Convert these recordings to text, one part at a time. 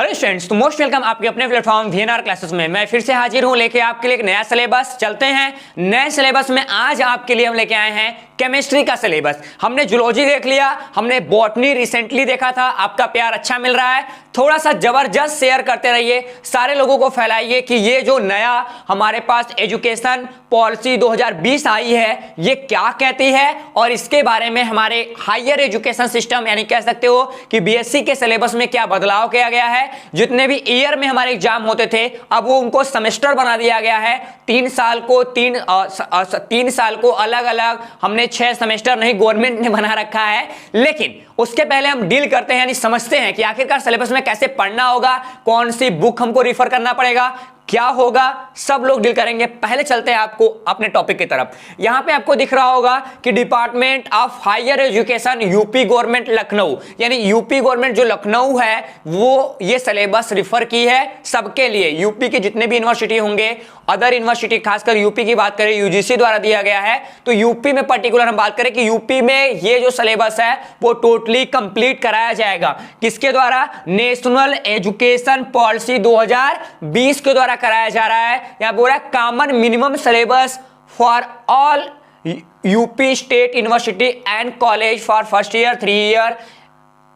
Hello students, तो most welcome आपके अपने प्लेटफॉर्म वीएनआर क्लासेस में। मैं फिर से हाजिर हूं लेके आपके लिए एक नया सिलेबस। चलते हैं नए सिलेबस में। आज आपके लिए हम लेके आए हैं केमिस्ट्री का सिलेबस। हमने जूलॉजी देख लिया, हमने बॉटनी रिसेंटली देखा था। आपका प्यार अच्छा मिल रहा है, थोड़ा सा जबरदस्त शेयर करते रहिए, सारे लोगों को फैलाइए कि ये जो नया हमारे पास एजुकेशन पॉलिसी 2020 आई है ये क्या कहती है, और इसके बारे में हमारे हायर एजुकेशन सिस्टम यानी कह सकते हो कि बीएससी के सिलेबस में क्या बदलाव किया गया है। जितने भी ईयर में हमारे एग्जाम होते थे अब वो उनको सेमेस्टर बना दिया गया है। 3 साल को अलग अलग हमने 6 सेमेस्टर नहीं गवर्नमेंट ने बना रखा है। लेकिन उसके पहले हम डील करते हैं यानी समझते हैं कि आखिरकार सिलेबस में कैसे पढ़ना होगा, कौन सी बुक हमको रिफर करना पड़ेगा, क्या होगा, सब लोग डील करेंगे। पहले चलते हैं आपको अपने टॉपिक की तरफ। यहां पे आपको दिख रहा होगा कि department of higher education UP government Lucknow, यानी यूपी गवर्नमेंट जो लखनऊ है वो ये सिलेबस रिफर की है सबके लिए। यूपी के जितने भी यूनिवर्सिटी होंगे, अदर यूनिवर्सिटी, खासकर यूपी की बात करें यूजीसी द्वारा दिया गया है, तो यूपी में पर्टिकुलर हम बात करें कि यूपी में ये जो सिलेबस है वो टोटली कंप्लीट कराया जाएगा। किसके द्वारा? नेशनल एजुकेशन पॉलिसी 2020 के द्वारा कराया जा रहा है। यहां बोला common minimum syllabus for all UP state university and college for first year 3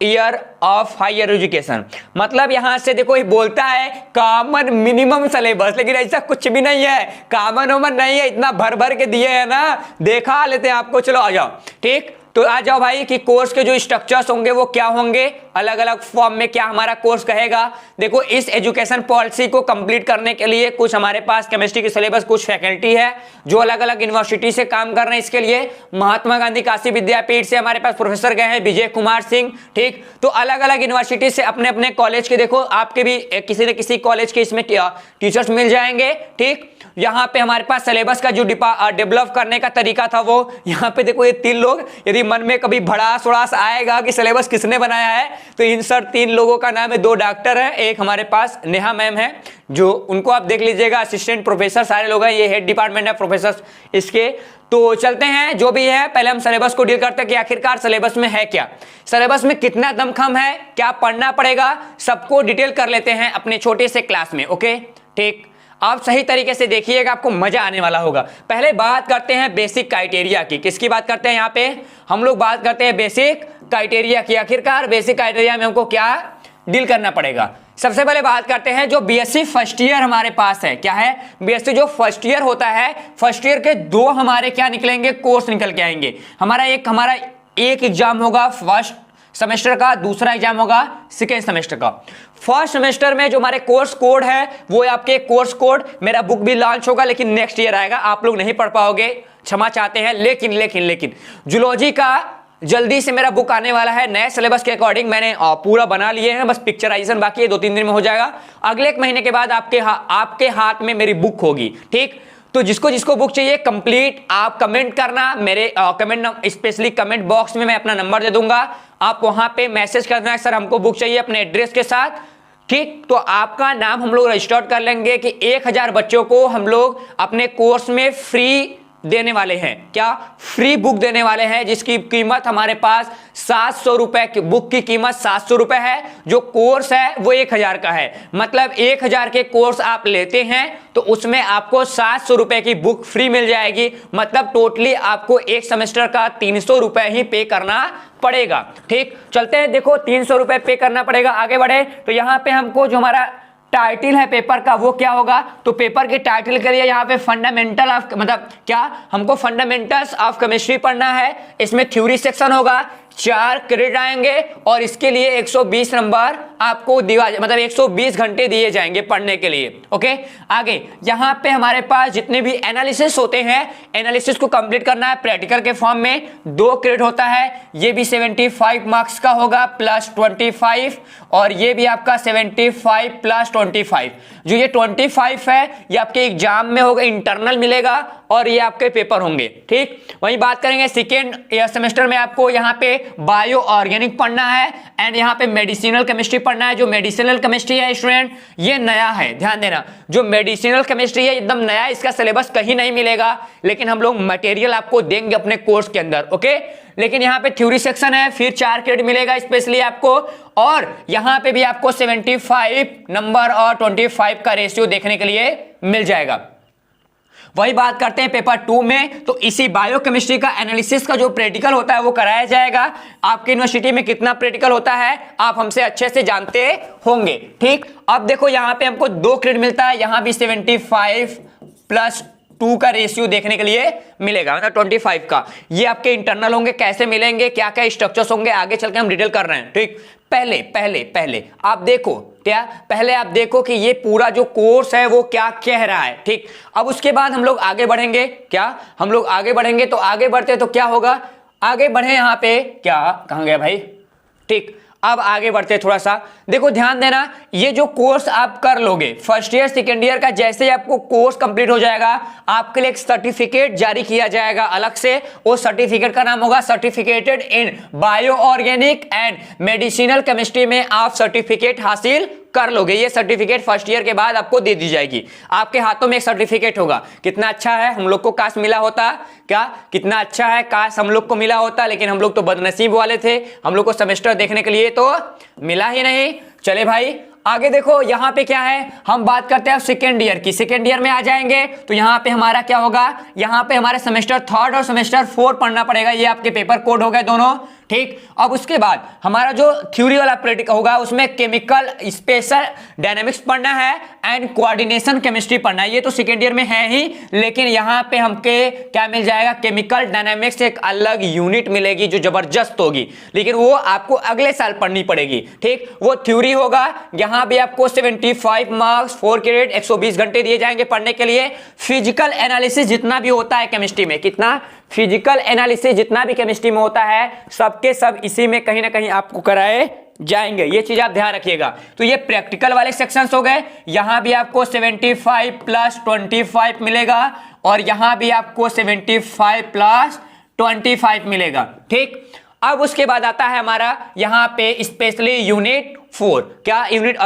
year of higher education. मतलब यहां से देखो ये बोलता है कॉमन मिनिमम सिलेबस, लेकिन ऐसा कुछ भी नहीं है, कॉमन वॉमन नहीं है, इतना भर भर के दिए है ना, देखा लेते हैं आपको। चलो आ जाओ, ठीक तो आ जाओ भाई कि कोर्स के जो स्ट्रक्चर्स होंगे वो क्या होंगे, अलग अलग फॉर्म में क्या हमारा कोर्स कहेगा। देखो इस एजुकेशन पॉलिसी को कंप्लीट करने के लिए कुछ हमारे पास केमिस्ट्री की सिलेबस कुछ फैकल्टी है जो अलग अलग यूनिवर्सिटी से काम कर रहे हैं। इसके लिए महात्मा गांधी काशी विद्यापीठ से हमारे पास प्रोफेसर गए हैं विजय कुमार सिंह, ठीक। तो अलग अलग यूनिवर्सिटी से अपने अपने कॉलेज के, देखो आपके भी किसी न किसी कॉलेज के इसमें टीचर्स मिल जाएंगे, ठीक। यहाँ पे हमारे पास सिलेबस का जो डेवलप करने का तरीका था वो यहाँ पे देखो ये 3 लोग, यदि मन में कभी भड़ास उड़ास आएगा कि सिलेबस किसने बनाया है तो इन सर 3 लोगों का नाम है। 2 डॉक्टर हैं, एक हमारे पास नेहा मैम है जो उनको आप देख लीजिएगा, असिस्टेंट प्रोफेसर सारे लोग हैं, ये हेड डिपार्टमेंट है प्रोफेसर इसके। तो चलते हैं जो भी है, पहले हम सिलेबस को डील करते हैं कि आखिरकार सिलेबस में है क्या, सिलेबस में कितना दमखम है, क्या पढ़ना पड़ेगा, सबको डिटेल कर लेते हैं अपने छोटे से क्लास में। ओके ठीक, आप सही तरीके से देखिएगा, आपको मजा आने वाला होगा। पहले बात करते हैं बेसिक क्राइटेरिया की। किसकी बात करते हैं? यहाँ पे हम लोग बात करते हैं बेसिक क्राइटेरिया की। आखिरकार बेसिक क्राइटेरिया में हमको क्या डील करना पड़ेगा। सबसे पहले बात करते हैं जो बीएससी फर्स्ट ईयर हमारे पास है, क्या है? बीएससी जो फर्स्ट ईयर होता है, फर्स्ट ईयर के 2 हमारे क्या निकलेंगे, कोर्स निकल के आएंगे। हमारा एक एग्जाम होगा फर्स्ट सेमेस्टर का, दूसरा एग्जाम होगा सेकेंड सेमेस्टर का। फर्स्ट सेमेस्टर में जो हमारे कोर्स कोड है वो आपके कोर्स कोड, मेरा बुक भी लॉन्च होगा लेकिन नेक्स्ट ईयर आएगा, आप लोग नहीं पढ़ पाओगे, क्षमा चाहते हैं। लेकिन जूलॉजी का जल्दी से मेरा बुक आने वाला है, नए सिलेबस के अकॉर्डिंग मैंने पूरा बना लिए हैं, बस पिक्चराइजेशन बाकी है, 2-3 दिन में हो जाएगा। अगले 1 महीने के बाद आपके हाथ में मेरी बुक होगी, ठीक। तो जिसको जिसको बुक चाहिए कंप्लीट आप कमेंट करना, मेरे कमेंट स्पेशली कमेंट बॉक्स में मैं अपना नंबर दे दूंगा, आप वहां पे मैसेज करना सर हमको बुक चाहिए अपने एड्रेस के साथ, ठीक। तो आपका नाम हम लोग रजिस्टर कर लेंगे कि 1000 बच्चों को हम लोग अपने कोर्स में फ्री देने वाले हैं। क्या? फ्री बुक देने वाले हैं, जिसकी कीमत हमारे पास 700 रुपए की, बुक की कीमत 700 रुपए है, जो कोर्स है वो 1000 का है। मतलब 1000 के कोर्स आप लेते हैं तो उसमें आपको 700 रुपए की बुक फ्री मिल जाएगी। मतलब टोटली आपको एक सेमेस्टर का 300 रुपए ही पे करना पड़ेगा, ठीक। चलते हैं, देखो 300 रुपए पे करना पड़ेगा। आगे बढ़े तो यहाँ पे हमको जो हमारा टाइटल है पेपर का वो क्या होगा, तो पेपर के टाइटल के लिए यहाँ पे फंडामेंटल ऑफ, मतलब क्या, हमको फंडामेंटल्स ऑफ केमिस्ट्री पढ़ना है। इसमें थ्योरी सेक्शन होगा, 4 क्रेडिट आएंगे और इसके लिए 120 नंबर आपको दिया, मतलब 120 घंटे दिए जाएंगे पढ़ने के लिए। ओके, आगे यहाँ पे हमारे पास जितने भी एनालिसिस होते हैं, एनालिसिस को कंप्लीट करना है प्रैक्टिकल के फॉर्म में, 2 क्रेडिट होता है। ये भी 75 मार्क्स का होगा प्लस 25, और ये भी आपका 75 प्लस 25। जो ये 25 है ये आपके एग्जाम में होगा, इंटरनल मिलेगा, और ये आपके पेपर होंगे, ठीक। वही बात करेंगे सेकेंड सेमेस्टर में आपको यहाँ पे बायो ऑर्गेनिक पढ़ना है एंड यहाँ पे मेडिसिनल केमिस्ट्री पढ़ना है। जो मेडिसिनल केमिस्ट्री है स्टूडेंट ये नया है, ध्यान देना, जो मेडिसिनल केमिस्ट्री है एकदम नया है, इसका सिलेबस कहीं नहीं मिलेगा, लेकिन हम लोग मटेरियल आपको देंगे अपने कोर्स के अंदर, ओके। लेकिन यहाँ पे थ्योरी सेक्शन है, फिर 4 क्रेडिट मिलेगा स्पेशली आपको, और यहाँ पे भी आपको 75 नंबर और 25 का रेशियो देखने के लिए मिल जाएगा। वही बात करते हैं पेपर 2 में, तो इसी बायोकेमिस्ट्री का एनालिसिस का जो प्रैक्टिकल होता है वो कराया जाएगा। आपके यूनिवर्सिटी में कितना प्रैक्टिकल होता है आप हमसे अच्छे से जानते होंगे, ठीक। अब देखो यहाँ पे हमको 2 क्रेडिट मिलता है, यहाँ भी 75 प्लस 2 का रेशियो देखने के लिए मिलेगा, मतलब 25 का। ये आपके इंटरनल होंगे, कैसे मिलेंगे, क्या क्या स्ट्रक्चर्स होंगे, आगे चल के हम डिटेल कर रहे हैं, ठीक। पहले आप देखो क्या, पहले आप देखो कि ये पूरा जो कोर्स है वो क्या कह रहा है, ठीक। अब उसके बाद हम लोग आगे बढ़ेंगे, क्या हम लोग आगे बढ़ेंगे, तो आगे बढ़ते तो क्या होगा, आगे बढ़े यहाँ पे, क्या कहाँ गया भाई, ठीक। अब आगे बढ़ते थोड़ा सा, देखो ध्यान देना, ये जो कोर्स आप कर लोगे फर्स्ट ईयर सेकेंड ईयर का, जैसे ही आपको कोर्स कंप्लीट हो जाएगा आपके लिए एक सर्टिफिकेट जारी किया जाएगा अलग से। वो सर्टिफिकेट का नाम होगा certificated in bio organic and medicinal chemistry में आप सर्टिफिकेट हासिल कर लोगे। ये सर्टिफिकेट फर्स्ट ईयर के बाद आपको दे दी जाएगी, आपके हाथों में एक सर्टिफिकेट होगा। कितना अच्छा है, हम लोग को काश मिला होता, क्या कितना अच्छा है, काश हम लोग को मिला होता, लेकिन हम लोग तो बदनसीब वाले थे, हम लोग को सेमेस्टर देखने के लिए तो मिला ही नहीं। चले भाई आगे देखो, यहाँ पे क्या है, हम बात करते हैं सेकेंड ईयर की। सेकेंड ईयर में आ जाएंगे तो यहाँ पे हमारा क्या होगा, यहाँ पे हमारे सेमेस्टर 3 और सेमेस्टर 4 पढ़ना पड़ेगा, ये आपके पेपर कोड हो गए दोनों, ठीक। अब उसके बाद हमारा जो थ्योरी वाला प्रैक्टिकल होगा उसमें केमिकल स्पेशल डायनामिक्स पढ़ना है एंड कोऑर्डिनेशन केमिस्ट्री पढ़ना है। ये तो सेकेंड ईयर में है ही, लेकिन यहाँ पे हमके क्या मिल जाएगा, केमिकल डायनामिक्स एक अलग यूनिट मिलेगी जो जबरदस्त होगी, लेकिन वो आपको अगले साल पढ़नी पड़ेगी, ठीक। वो थ्योरी होगा, यहाँ भी आपको 75 मार्क्स 4 क्रेडिट 120 घंटे दिए जाएंगे पढ़ने के लिए। फिजिकल एनालिसिस जितना भी होता है केमिस्ट्री में, कितना फिजिकल एनालिसिस जितना भी केमिस्ट्री में होता है सबके सब इसी में कहीं ना कहीं आपको कराए जाएंगे, ये चीज आप ध्यान रखिएगा। तो ये प्रैक्टिकल वाले सेक्शंस हो गए, यहां भी आपको 75 प्लस 25 मिलेगा और यहां भी आपको 75 प्लस 25 मिलेगा, ठीक। अब उसके बाद आता है हमारा यहाँ पे स्पेशली यूनिट 4, क्या यूनिट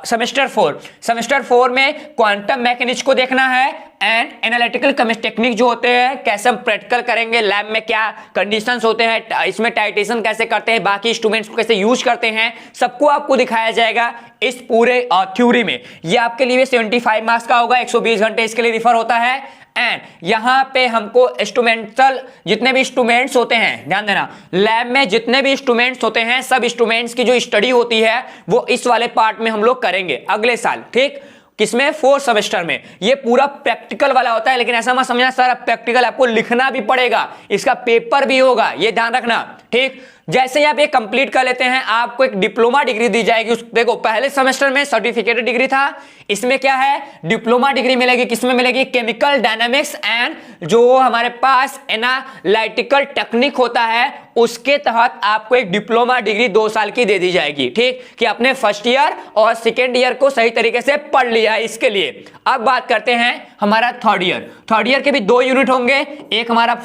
सेमेस्टर 4। सेमेस्टर 4 में क्वांटम मैकेनिक्स को देखना है एंड एनालिटिकल केमिस्ट्री टेक्निक जो होते हैं, कैसे हम प्रैक्टिकल करेंगे, लैब में क्या कंडीशंस होते हैं, इसमें टाइट्रेशन कैसे करते हैं, बाकी इंस्ट्रूमेंट्स को कैसे यूज करते हैं, सबको आपको दिखाया जाएगा इस पूरे थ्योरी में। ये आपके लिए 75 मार्क्स का होगा, 120 घंटे इसके लिए रिफर होता है। एंड यहां पे हमको इंस्ट्रूमेंटल जितने भी इंस्ट्रूमेंट्स होते हैं, ध्यान देना, लैब में जितने भी इंस्ट्रूमेंट्स होते हैं सब इंस्ट्रूमेंट्स की जो स्टडी होती है वो इस वाले पार्ट में हम लोग करेंगे अगले साल, ठीक। किसमें, 4 सेमेस्टर में। ये पूरा प्रैक्टिकल वाला होता है, लेकिन ऐसा मत समझना सर प्रैक्टिकल आपको लिखना भी पड़ेगा, इसका पेपर भी होगा, ये ध्यान रखना, ठीक। जैसे ही आप ये कंप्लीट कर लेते हैं आपको एक डिप्लोमा डिग्री दी जाएगी। देखो पहले सेमेस्टर में सर्टिफिकेटेड डिग्री था, इसमें क्या है, डिप्लोमा डिग्री मिलेगी। किसमें मिलेगी, केमिकल डायनामिक्स एंड जो हमारे पास एनालिटिकल टेक्निक होता है उसके तहत आपको एक डिप्लोमा डिग्री 2 साल की दे दी जाएगी, ठीक, कि अपने फर्स्ट ईयर और सेकेंड ईयर को सही तरीके से पढ़ लिया है इसके लिए। अब बात करते हैं हमारा थर्ड ईयर। थर्ड ईयर के भी 2 यूनिट होंगे, एक हमारा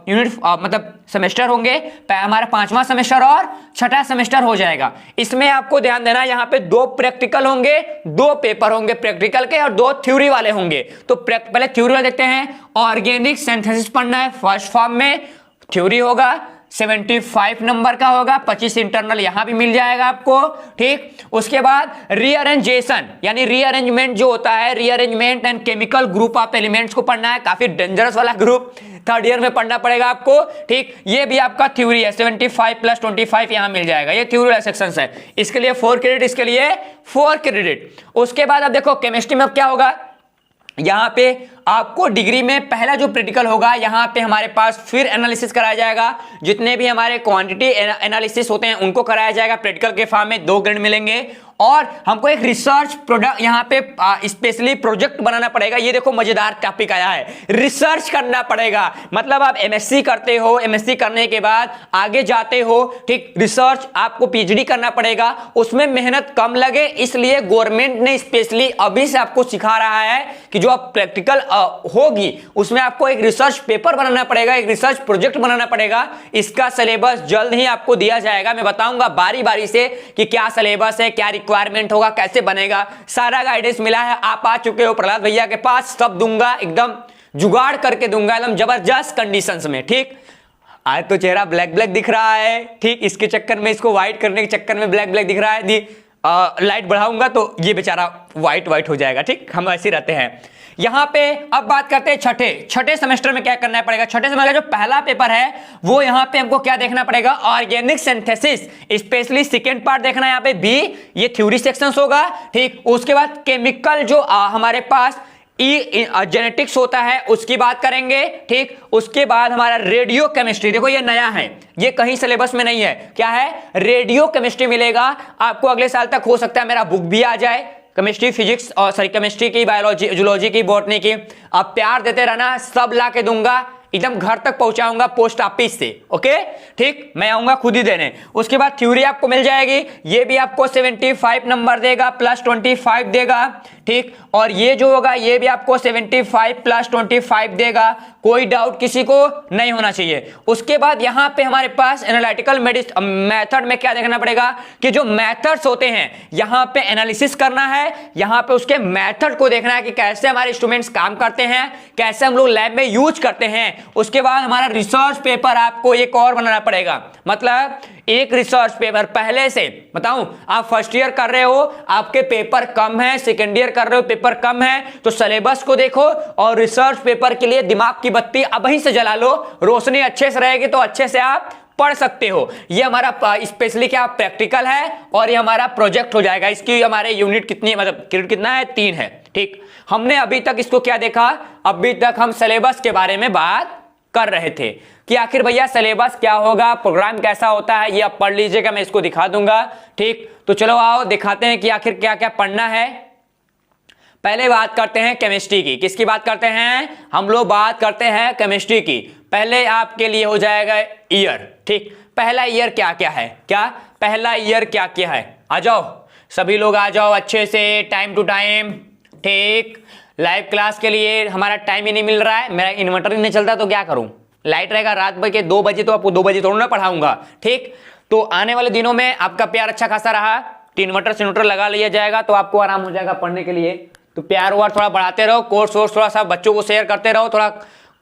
यूनिट मतलब सेमेस्टर होंगे, हमारा 5वां सेमेस्टर और 6ठा सेमेस्टर हो जाएगा। इसमें आपको ध्यान देना यहाँ पे 2 प्रैक्टिकल होंगे, 2 पेपर होंगे प्रैक्टिकल के और 2 थ्योरी वाले होंगे। तो पहले थ्योरी वाले देखते हैं, ऑर्गेनिक सिंथेसिस पढ़ना है फर्स्ट फॉर्म में, थ्योरी होगा 75 नंबर का होगा, 25 इंटरनल यहां भी मिल जाएगा आपको, ठीक। उसके बाद रीअरेंजेशन यानी रीअरेंजमेंट जो होता है, rearrangement and chemical group of elements को पढ़ना है, काफी डेंजरस वाला ग्रुप थर्ड ईयर में पढ़ना पड़ेगा आपको, ठीक। ये भी आपका थ्योरी है, 75 प्लस 25 यहां मिल जाएगा, ये थ्योरी वाला सेक्शन है, इसके लिए 4 क्रेडिट, इसके लिए 4 क्रेडिट। उसके बाद अब देखो केमिस्ट्री में अब क्या होगा, यहां पे आपको डिग्री में पहला जो प्रैक्टिकल होगा, यहां पे हमारे पास फिर एनालिसिस कराया जाएगा, जितने भी हमारे क्वांटिटी एनालिसिस होते हैं उनको कराया जाएगा प्रैक्टिकल के फॉर्म में, 2 ग्रेड मिलेंगे। और हमको एक रिसर्च प्रोडक्ट यहाँ पे स्पेशली प्रोजेक्ट बनाना पड़ेगा। ये देखो मजेदार टॉपिक आया है, रिसर्च करना पड़ेगा। मतलब आप एमएससी करते हो, एमएससी करने के बाद आगे जाते हो, ठीक, रिसर्च आपको पीएचडी करना पड़ेगा, उसमें मेहनत कम लगे, इसलिए गवर्नमेंट ने स्पेशली अभी से आपको सिखा रहा है कि जो आप प्रैक्टिकल होगी उसमें आपको एक रिसर्च पेपर बनाना पड़ेगा, एक रिसर्च प्रोजेक्ट बनाना पड़ेगा। इसका सिलेबस जल्द ही आपको दिया जाएगा। मैं बताऊंगा बारी बारी से कि क्या सिलेबस है, क्या रिक्वायरमेंट होगा, कैसे बनेगा, सारा गाइडेंस मिला है। आप आ चुके हो प्रहलाद भैया के पास, सब दूंगा, एकदम जुगाड़ करके दूंगा, एकदम जबरदस्त कंडीशंस में। ठीक, आज तो चेहरा ब्लैक ब्लैक दिख रहा है, ठीक, इसके चक्कर में, इसको व्हाइट करने के चक्कर में ब्लैक ब्लैक दिख रहा है। लाइट बढ़ाऊंगा तो ये बेचारा व्हाइट हो जाएगा। ठीक, हम ऐसे रहते हैं। यहां पे अब बात करते हैं छठे सेमेस्टर में क्या करना पड़ेगा। छठे सेमेस्टर जो पहला पेपर है वो यहां पे हमको क्या देखना पड़ेगा, organic synthesis, specially second part देखना है। यहां पे बी, ये थ्योरी सेक्शंस होगा। ठीक, उसके बाद केमिकल जो हमारे पास जेनेटिक्स होता है उसकी बात करेंगे। ठीक, उसके बाद हमारा रेडियो केमिस्ट्री, देखो ये नया है, ये कहीं सिलेबस में नहीं है। क्या है, रेडियो केमिस्ट्री मिलेगा आपको अगले साल तक। हो सकता है मेरा बुक भी आ जाए, केमिस्ट्री, फिजिक्स और सॉरी केमिस्ट्री की, बायोलॉजी, जूलॉजी की, बॉटनी की। आप प्यार देते रहना, सब ला के दूंगा, एकदम घर तक पहुंचाऊंगा पोस्ट ऑफिस से। ओके, ठीक, मैं आऊंगा खुद ही देने। उसके बाद थ्योरी आपको मिल जाएगी, ये भी आपको 75 नंबर देगा, प्लस 25 देगा। ठीक, और ये जो होगा ये भी आपको 75 प्लस 25 देगा। कोई डाउट किसी को नहीं होना चाहिए। उसके बाद यहां पे हमारे पास एनालिटिकल मेथड में क्या देखना पड़ेगा कि जो मेथड्स होते हैं यहां पे एनालिसिस करना है, यहां पे उसके मेथड को देखना है कि कैसे हमारे इंस्ट्रूमेंट्स काम करते हैं, कैसे हम लोग लैब में यूज करते हैं। उसके बाद हमारा रिसर्च पेपर आपको एक और बनाना पड़ेगा। मतलब एक रिसर्च पेपर, पहले से बताऊं, आप फर्स्ट ईयर कर रहे हो, आपके पेपर कम है, सेकेंड ईयर कर रहे हो, पेपर कम है, तो सिलेबस को देखो और रिसर्च पेपर के लिए दिमाग की बत्ती अभी से जला लो। रोशनी अच्छे से रहेगी तो अच्छे से आप पढ़ सकते हो। ये हमारा स्पेशली क्या प्रैक्टिकल है और ये हमारा प्रोजेक्ट हो जाएगा। इसकी हमारे यूनिट कितनी, मतलब क्रेडिट कितना है, 3 है। ठीक, हमने अभी तक इसको क्या देखा, अभी तक हम सिलेबस के बारे में बात कर रहे थे कि आखिर भैया सिलेबस क्या होगा, प्रोग्राम कैसा होता है, ये आप पढ़ लीजिएगा, मैं इसको दिखा दूंगा। ठीक, तो चलो आओ दिखाते हैं कि आखिर क्या क्या पढ़ना है। पहले बात करते हैं केमिस्ट्री की। किसकी बात करते हैं, हम लोग बात करते हैं केमिस्ट्री की। पहले आपके लिए हो जाएगा ईयर। ठीक, पहला ईयर क्या क्या है, क्या पहला ईयर क्या क्या है, आ जाओ सभी लोग, आ जाओ अच्छे से, टाइम टू टाइम। ठीक, लाइव क्लास के लिए हमारा टाइम ही नहीं मिल रहा है, मेरा इन्वर्टर ही नहीं चलता तो क्या करूं, लाइट रहेगा रात भर के 2 बजे तो आपको 2 बजे थोड़ा ना पढ़ाऊंगा। ठीक, तो आने वाले दिनों में आपका प्यार अच्छा खासा रहा, इन्वर्टर लगा लिया जाएगा तो आपको आराम हो जाएगा पढ़ने के लिए। तो प्यार वार थोड़ा बढ़ाते रहो, कोर्स वोर्स थोड़ा सा बच्चों को शेयर करते रहो, थोड़ा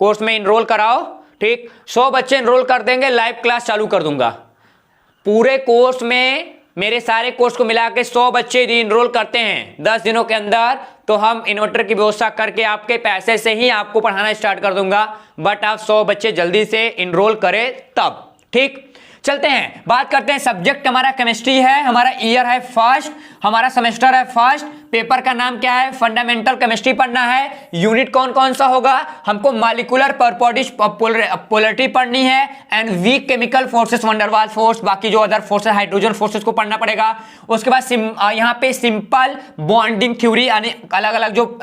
कोर्स में इनरोल कराओ। ठीक, 100 बच्चे इनरोल कर देंगे, लाइव क्लास चालू कर दूंगा। पूरे कोर्स में मेरे सारे कोर्स को मिला के 100 बच्चे यदि इनरोल करते हैं 10 दिनों के अंदर, तो हम इन्वर्टर की व्यवस्था करके आपके पैसे से ही आपको पढ़ाना स्टार्ट कर दूंगा। बट आप 100 बच्चे जल्दी से इनरोल करें तब। ठीक, चलते हैं, बात करते हैं। सब्जेक्ट हमारा केमिस्ट्री है, हमारा ईयर है फर्स्ट, हमारा सेमेस्टर है फर्स्ट, पेपर का नाम क्या है, फंडामेंटल केमिस्ट्री पढ़ना है। यूनिट कौन कौन सा होगा, हमको मॉलिक्यूलर पोलैरिटी पढ़नी है and weak chemical forces, van der Waals force, बाकी जो अदर फोर्सेस, हाइड्रोजन फोर्सेस को पढ़ना पड़ेगा। उसके बाद यहाँ पे सिंपल बॉन्डिंग थ्योरी, यानी अलग अलग जो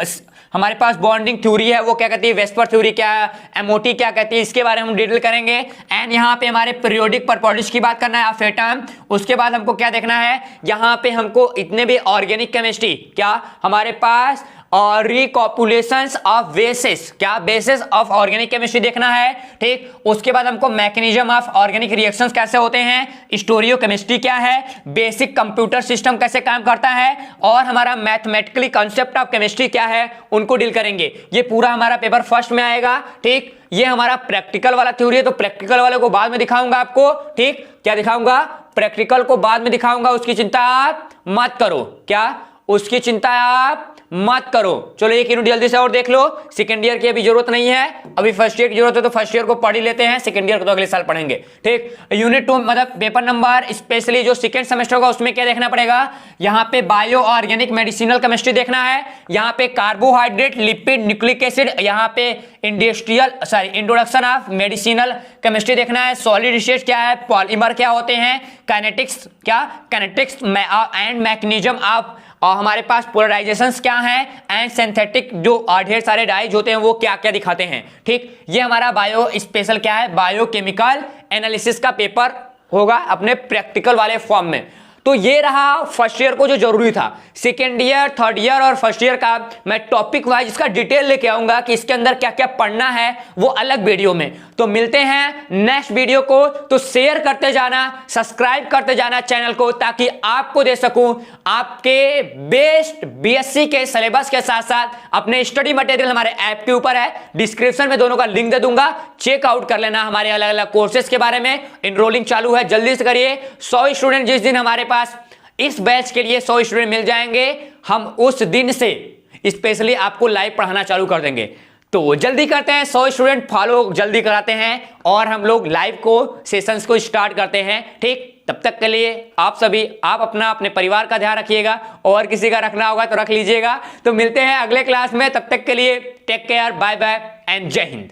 हमारे पास बॉन्डिंग थ्योरी है वो क्या कहती है, वेस्पर थ्योरी क्या है, एमओटी क्या कहती है, इसके बारे में हम डिटेल करेंगे। एंड यहाँ पे हमारे पीरियोडिक परपोडिश की बात करना है, ऑफ एटम। उसके बाद हमको क्या देखना है, यहाँ पे हमको इतने भी ऑर्गेनिक केमिस्ट्री, क्या हमारे पास और रिकॉपुलेशंस ऑफ बेसिस, क्या बेसिस ऑफ ऑर्गेनिक केमिस्ट्री देखना है। ठीक, उसके बाद हमको मैकेनिज्म ऑफ ऑर्गेनिक रिएक्शंस कैसे होते हैं, स्टोरियो केमिस्ट्री क्या है, बेसिक कंप्यूटर सिस्टम कैसे काम करता है, और हमारा मैथमेटिकली कांसेप्ट ऑफ केमिस्ट्री क्या है, उनको डील करेंगे। ये पूरा हमारा पेपर फर्स्ट में आएगा। ठीक, ये हमारा प्रैक्टिकल वाला थ्योरी है, तो प्रैक्टिकल वाले को बाद में दिखाऊंगा आपको। ठीक, क्या दिखाऊंगा, प्रैक्टिकल को बाद में दिखाऊंगा, उसकी चिंता आप मत करो। क्या, उसकी चिंता आप मत करो। चलो एक यूनिट जल्दी से और देख लो। सेकंड ईयर की अभी जरूरत नहीं है, अभी फर्स्ट ईयर की जरूरत है, तो फर्स्ट ईयर को पढ़ ही लेते हैं, सेकंड ईयर को तो अगले साल पढ़ेंगे। ठीक, यूनिट 2 मतलब पेपर नंबर स्पेशली जो सेकंड सेमेस्टर का, उसमें क्या देखना पड़ेगा, यहाँ पे बायो ऑर्गेनिक मेडिसिनल केमिस्ट्री देखना है, यहाँ पे कार्बोहाइड्रेट लिपिड न्यूक्लिक एसिड, यहाँ पे इंट्रोडक्शन ऑफ मेडिसिनल केमिस्ट्री देखना है, सॉलिड स्टेट क्या है, पॉलीमर क्या होते हैं, काइनेटिक्स एंड मैकेनिज्म ऑफ, और हमारे पास पोलराइजेशंस क्या हैं, एंड सिंथेटिक जो ढेर सारे डाइज होते हैं वो क्या क्या दिखाते हैं। ठीक, ये हमारा बायो स्पेशल क्या है, बायोकेमिकल एनालिसिस का पेपर होगा अपने प्रैक्टिकल वाले फॉर्म में। तो ये रहा फर्स्ट ईयर को जो जरूरी था। सेकेंड ईयर, थर्ड ईयर और फर्स्ट ईयर का मैं टॉपिक वाइज इसका डिटेल लेके आऊंगा कि इसके अंदर क्या क्या पढ़ना है, वो अलग वीडियो में। तो मिलते हैं नेक्स्ट वीडियो को। तो शेयर करते जाना, सब्सक्राइब करते जाना चैनल को, ताकि आपको दे सकूं आपके बेस्ट बीएससी के सिलेबस के साथ साथ अपने स्टडी मटेरियल हमारे ऐप के ऊपर है, डिस्क्रिप्शन में दोनों का लिंक दे दूंगा, चेकआउट कर लेना हमारे अलग अलग कोर्सेज के बारे में। इनरोलिंग चालू है, जल्दी से करिए। 100 स्टूडेंट जिस दिन हमारे पास इस बैच के लिए 100 स्टूडेंट मिल जाएंगे, हम उस दिन से स्पेशली आपको लाइव पढ़ाना चालू कर देंगे। तो जल्दी करते हैं, 100 स्टूडेंट फॉलो जल्दी कराते हैं और हम लोग लाइव को सेशंस को स्टार्ट करते हैं। ठीक, तब तक के लिए आप सभी, आप अपने परिवार का ध्यान रखिएगा, और किसी का रखना होगा तो रख लीजिएगा। तो मिलते हैं अगले क्लास में, तब तक के लिए take care, bye bye and जय हिंद।